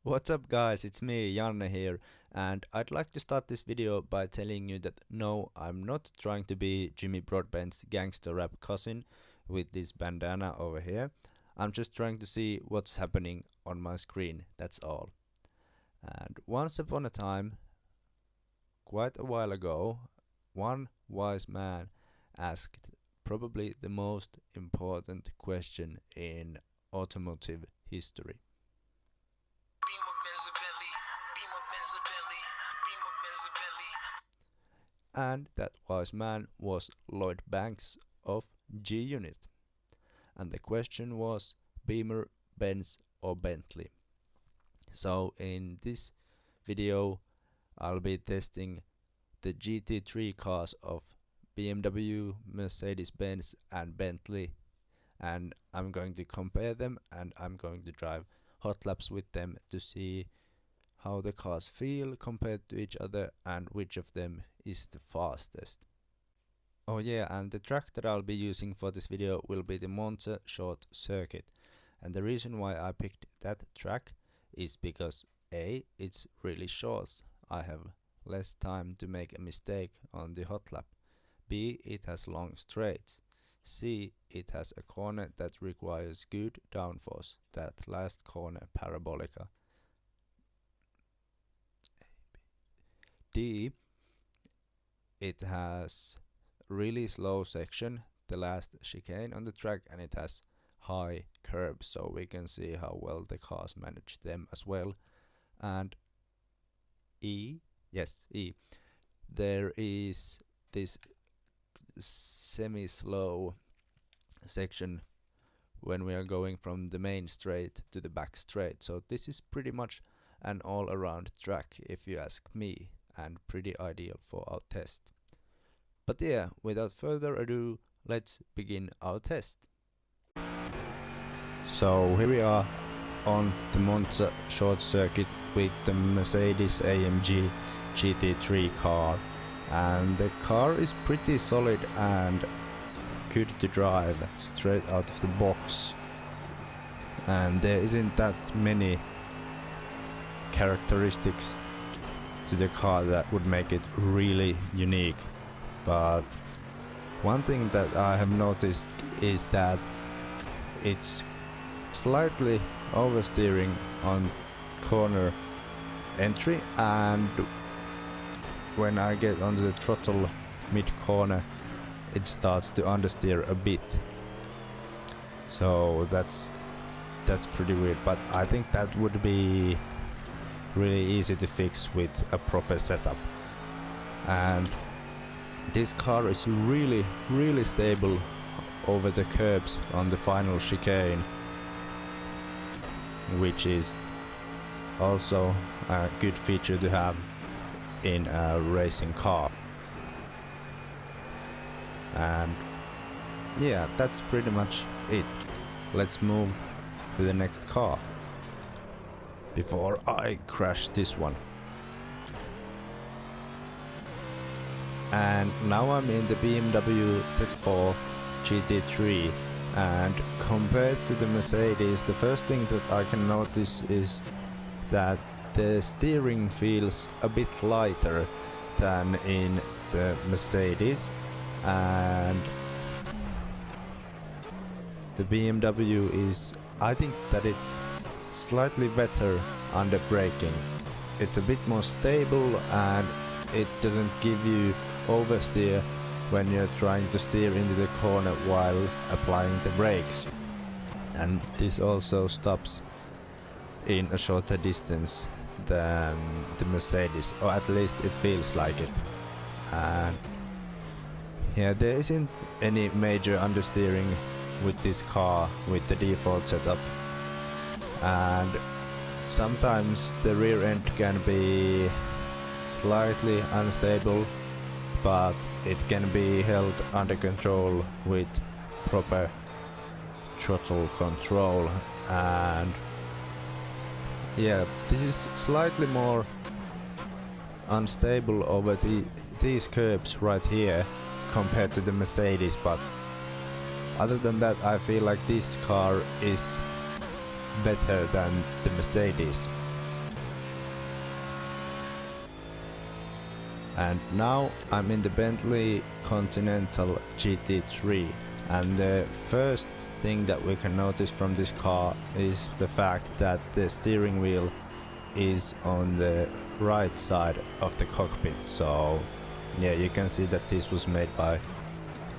What's up guys, it's me, Janne here, and I'd like to start this video by telling you that no, I'm not trying to be Jimmy Broadbent's gangster rap cousin with this bandana over here. I'm just trying to see what's happening on my screen, that's all. And once upon a time, quite a while ago, one wise man asked probably the most important question in automotive history. And that wise man was Lloyd Banks of G Unit. And the question was Beamer, Benz or Bentley. So in this video I'll be testing the GT3 cars of BMW, Mercedes-Benz and Bentley, and I'm going to compare them and I'm going to drive hot laps with them to see how the cars feel compared to each other and which of them is the fastest. Oh yeah, and the track that I'll be using for this video will be the Monza short circuit, and the reason why I picked that track is because A, it's really short, I have less time to make a mistake on the hot lap. B, it has long straights. C, it has a corner that requires good downforce, that last corner parabolica. D, it has really slow section, the last chicane on the track, and it has high curbs, so we can see how well the cars manage them as well. And E, yes, E, there is this semi-slow section when we are going from the main straight to the back straight, so this is pretty much an all-around track if you ask me, and pretty ideal for our test. But yeah, without further ado, let's begin our test. So here we are on the Monza short circuit with the Mercedes AMG GT3 car, and the car is pretty solid and good to drive straight out of the box, and there isn't that many characteristics to the car that would make it really unique. But one thing that I have noticed is that it's slightly oversteering on corner entry, and when I get onto the throttle mid corner it starts to understeer a bit, so that's pretty weird, but I think that would be really easy to fix with a proper setup. And this car is really stable over the curbs on the final chicane, which is also a good feature to have in a racing car. And yeah, that's pretty much it. Let's move to the next car before I crash this one. And now I'm in the BMW Z4 GT3, and compared to the Mercedes, the first thing that I can notice is that the steering feels a bit lighter than in the Mercedes, and the BMW is, I think that it's slightly better under braking. It's a bit more stable and it doesn't give you oversteer when you're trying to steer into the corner while applying the brakes. And this also stops in a shorter distance than the Mercedes, or at least it feels like it. And yeah, there isn't any major understeering with this car with the default setup, and sometimes the rear end can be slightly unstable, but it can be held under control with proper throttle control. And yeah, this is slightly more unstable over these curbs right here compared to the Mercedes, but other than that I feel like this car is better than the Mercedes. And now I'm in the Bentley Continental GT3, and the first thing that we can notice from this car is the fact that the steering wheel is on the right side of the cockpit. So yeah, you can see that this was made by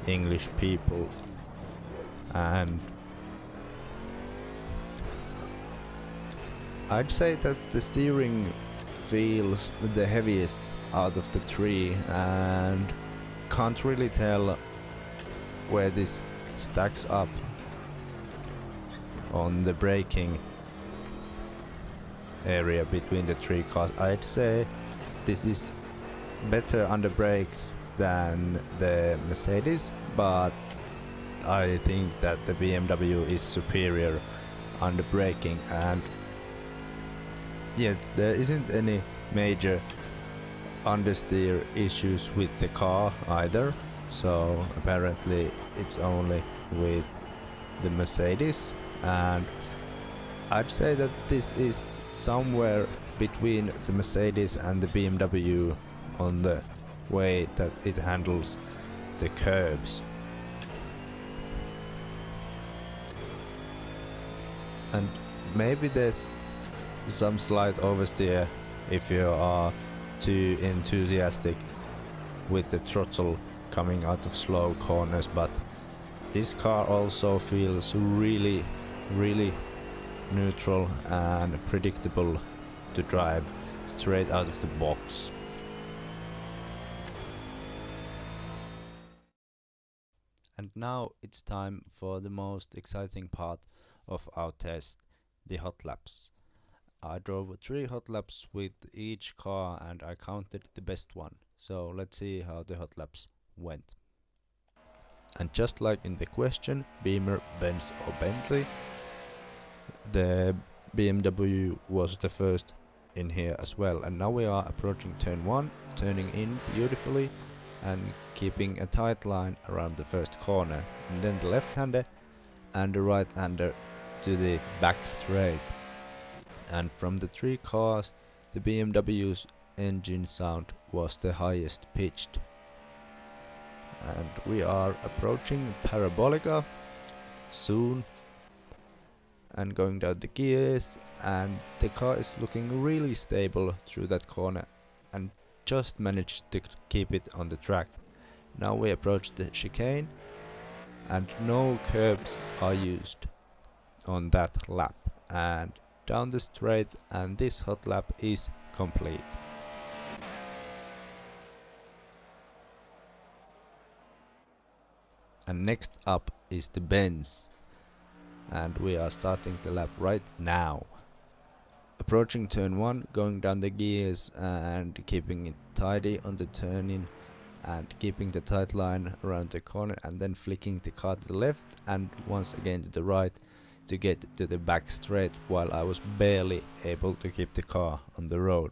English people, and I'd say that the steering feels the heaviest out of the three, and can't really tell where this stacks up on the braking area between the three cars. I'd say this is better under brakes than the Mercedes, but I think that the BMW is superior under braking, and yeah, there isn't any major understeer issues with the car either, so apparently it's only with the Mercedes, and I'd say that this is somewhere between the Mercedes and the BMW on the way that it handles the curbs. And maybe there's some slight oversteer if you are too enthusiastic with the throttle coming out of slow corners, but this car also feels really neutral and predictable to drive straight out of the box. And now it's time for the most exciting part of our test, the hot laps. I drove 3 hot laps with each car and I counted the best one. So let's see how the hot laps went. And just like in the question, Beamer, Benz or Bentley, the BMW was the first in here as well. And now we are approaching turn 1, turning in beautifully and keeping a tight line around the first corner. And then the left-hander and the right-hander to the back straight. And from the 3 cars, the BMW's engine sound was the highest pitched. And we are approaching Parabolica soon and going down the gears, and the car is looking really stable through that corner and just managed to keep it on the track. Now we approach the chicane and no curbs are used on that lap, and down the straight, and this hot lap is complete. And next up is the Benz, and we are starting the lap right now. Approaching turn 1, going down the gears and keeping it tidy on the turn-in and keeping the tight line around the corner, and then flicking the car to the left and once again to the right to get to the back straight, while I was barely able to keep the car on the road.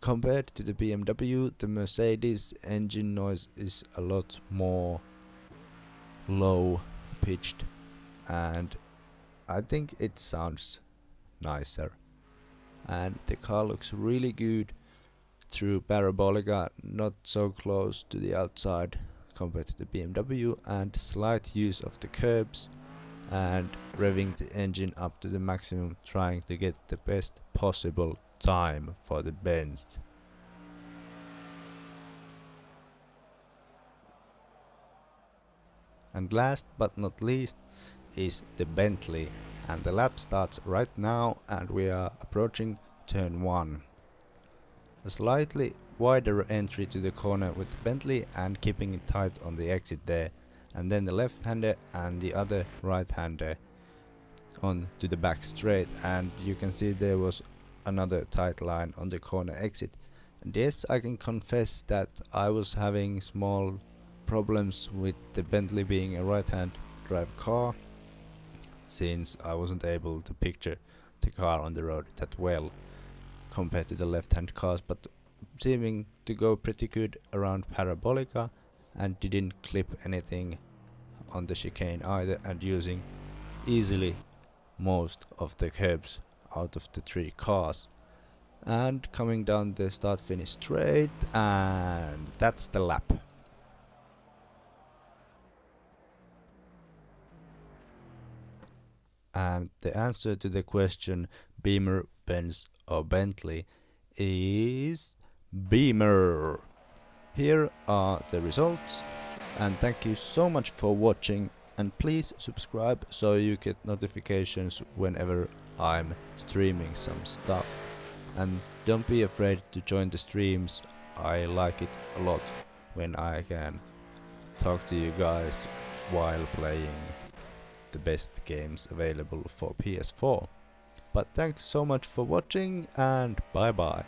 Compared to the BMW, the Mercedes engine noise is a lot more low pitched, and I think it sounds nicer. And the car looks really good through Parabolica, not so close to the outside compared to the BMW, and slight use of the curbs and revving the engine up to the maximum, trying to get the best possible time for the Benz. And last but not least is the Bentley, and the lap starts right now and we are approaching turn 1. A slightly wider entry to the corner with the Bentley and keeping it tight on the exit there, and then the left-hander and the other right-hander on to the back straight, and you can see there was another tight line on the corner exit. And yes, I can confess that I was having small problems with the Bentley being a right-hand drive car, since I wasn't able to picture the car on the road that well compared to the left-hand cars, but seeming to go pretty good around Parabolica and didn't clip anything on the chicane either, and using easily most of the curbs out of the 3 cars. and coming down the start finish straight, and that's the lap. And the answer to the question Beamer, Benz or Bentley is Beamer. Here are the results, and thank you so much for watching, and please subscribe so you get notifications whenever I'm streaming some stuff. And don't be afraid to join the streams, I like it a lot when I can talk to you guys while playing the best games available for PS4. But thanks so much for watching, and bye bye.